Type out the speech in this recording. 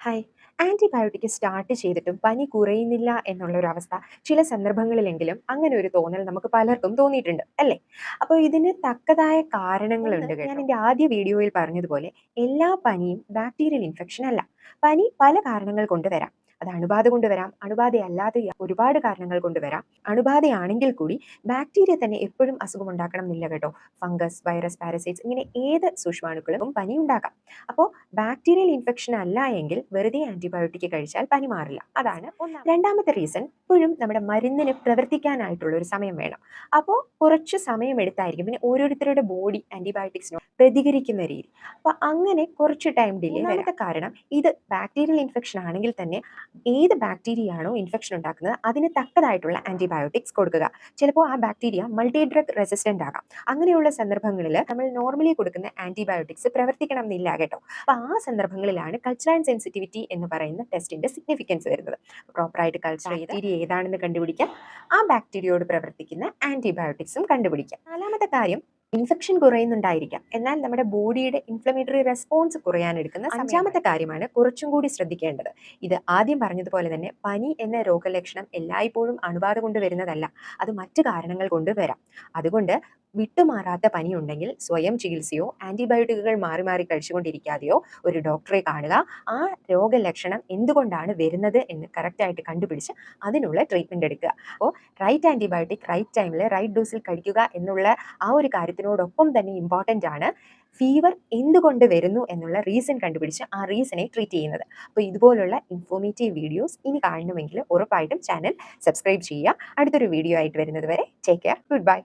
Hi. Antibiotic start ചെയ്തിട്ടും പനി കുറയുന്നില്ല എന്നുള്ളൊരവസ്ഥ ചില സന്ദർഭങ്ങളിലെങ്കിലും അങ്ങനെ ഒരു തോന്നൽ നമുക്ക് പലർക്കും തോന്നിയിട്ടുണ്ട് അല്ലേ? അപ്പോൾ ഇതിന് തക്കതായ കാരണങ്ങളുണ്ട് കേട്ടോ. ഞാൻ എൻ്റെ ആദ്യ വീഡിയോയിൽ പറഞ്ഞതുപോലെ എല്ലാ പനിയും ബാക്ടീരിയൽ ഇൻഫെക്ഷൻ അല്ല. പനി പല കാരണങ്ങൾ കൊണ്ട് വരാം. അത് അണുബാധ കൊണ്ട് വരാം, അണുബാധയല്ലാതെ ഒരുപാട് കാരണങ്ങൾ കൊണ്ട് വരാം. അണുബാധയാണെങ്കിൽ കൂടി ബാക്ടീരിയ തന്നെ എപ്പോഴും അസുഖം ഉണ്ടാക്കണം എന്നില്ല കേട്ടോ. ഫംഗസ്, വൈറസ്, പാരസൈറ്റ്സ് ഇങ്ങനെ ഏത് സൂക്ഷ്മാണുക്കളും പനി ഉണ്ടാക്കാം. അപ്പോൾ ബാക്ടീരിയൽ ഇൻഫെക്ഷൻ അല്ല എങ്കിൽ വെറുതെ ആന്റിബയോട്ടിക് കഴിച്ചാൽ പനി മാറില്ല. അതാണ് രണ്ടാമത്തെ റീസൺ. ഇപ്പോഴും നമ്മുടെ മരുന്നിന് പ്രവർത്തിക്കാനായിട്ടുള്ള ഒരു സമയം വേണം. അപ്പോൾ കുറച്ച് സമയം എടുത്തായിരിക്കും. പിന്നെ ഓരോരുത്തരുടെ ബോഡി ആന്റിബയോട്ടിക്സിനോട് പ്രതികരിക്കുന്ന രീതി. അപ്പോൾ അങ്ങനെ കുറച്ച് ടൈം ഡിലേ. മൂന്നാമത്തെ കാരണം ഇത് ബാക്ടീരിയൽ ഇൻഫെക്ഷൻ ആണെങ്കിൽ തന്നെ ഏത് ബാക്ടീരിയ ആണോ ഇൻഫെക്ഷൻ ഉണ്ടാക്കുന്നത് അതിന് തക്കതായിട്ടുള്ള ആന്റിബയോട്ടിക്സ് കൊടുക്കുക. ചിലപ്പോൾ ആ ബാക്ടീരിയ മൾട്ടി ഡ്രഗ് റെസിസ്റ്റന്റ് ആകാം. അങ്ങനെയുള്ള സന്ദർഭങ്ങളിൽ നമ്മൾ നോർമലി കൊടുക്കുന്ന ആന്റിബയോട്ടിക്സ് പ്രവർത്തിക്കണം എന്നില്ല കേട്ടോ. അപ്പോൾ ആ സന്ദർഭങ്ങളിലാണ് കൾച്ചർ ആൻഡ് സെൻസിറ്റിവിറ്റി എന്ന് പറയുന്ന ടെസ്റ്റിന്റെ സിഗ്നിഫിക്കൻസ് വരുന്നത്. പ്രോപ്പറായിട്ട് കൾച്ചർ ചെയ്ത് ബാക്ടീരിയ ഏതാണെന്ന് കണ്ടുപിടിക്കാം, ആ ബാക്ടീരിയയോട് പ്രവർത്തിക്കുന്ന ആന്റിബയോട്ടിക്സും കണ്ടുപിടിക്കാം. നാലാമത്തെ കാര്യം, ഇൻഫെക്ഷൻ കുറയുന്നുണ്ടായിരിക്കാം, എന്നാൽ നമ്മുടെ ബോഡിയുടെ ഇൻഫ്ലമേറ്ററി റെസ്പോൺസ് കുറയാൻ എടുക്കുന്ന അഞ്ചാമത്തെ കാര്യമാണ് കുറച്ചും കൂടി ശ്രദ്ധിക്കേണ്ടത്. ഇത് ആദ്യം പറഞ്ഞതുപോലെ തന്നെ പനി എന്ന രോഗലക്ഷണം എല്ലായ്പ്പോഴും അണുബാധ കൊണ്ട് വരുന്നതല്ല, അത് മറ്റു കാരണങ്ങൾ കൊണ്ട് വരാം. അതുകൊണ്ട് വിട്ടുമാറാത്ത പനി ഉണ്ടെങ്കിൽ സ്വയം ചികിത്സയോ ആന്റിബയോട്ടിക്കുകൾ മാറി മാറി കഴിച്ചുകൊണ്ടിരിക്കാതെയോ ഒരു ഡോക്ടറെ കാണുക. ആ രോഗലക്ഷണം എന്തുകൊണ്ടാണ് വരുന്നത് എന്ന് കറക്റ്റായിട്ട് കണ്ടുപിടിച്ച് അതിനുള്ള ട്രീറ്റ്മെന്റ് എടുക്കുക. അപ്പോൾ റൈറ്റ് ആന്റിബയോട്ടിക് റൈറ്റ് ടൈമിൽ റൈറ്റ് ഡോസിൽ കഴിക്കുക എന്നുള്ള ആ ഒരു കാര്യത്തിനോടൊപ്പം തന്നെ ഇമ്പോർട്ടൻ്റ് ആണ് ഫീവർ എന്തുകൊണ്ട് വരുന്നു എന്നുള്ള റീസൺ കണ്ടുപിടിച്ച് ആ റീസണെ ട്രീറ്റ് ചെയ്യുന്നത്. അപ്പോൾ ഇതുപോലുള്ള ഇൻഫോർമേറ്റീവ് വീഡിയോസ് ഇനി കാണണമെങ്കിൽ ഉറപ്പായിട്ടും ചാനൽ സബ്സ്ക്രൈബ് ചെയ്യുക. അടുത്തൊരു വീഡിയോ ആയിട്ട് വരുന്നത് വരെ ടേക്ക് കെയർ, ഗുഡ് ബൈ.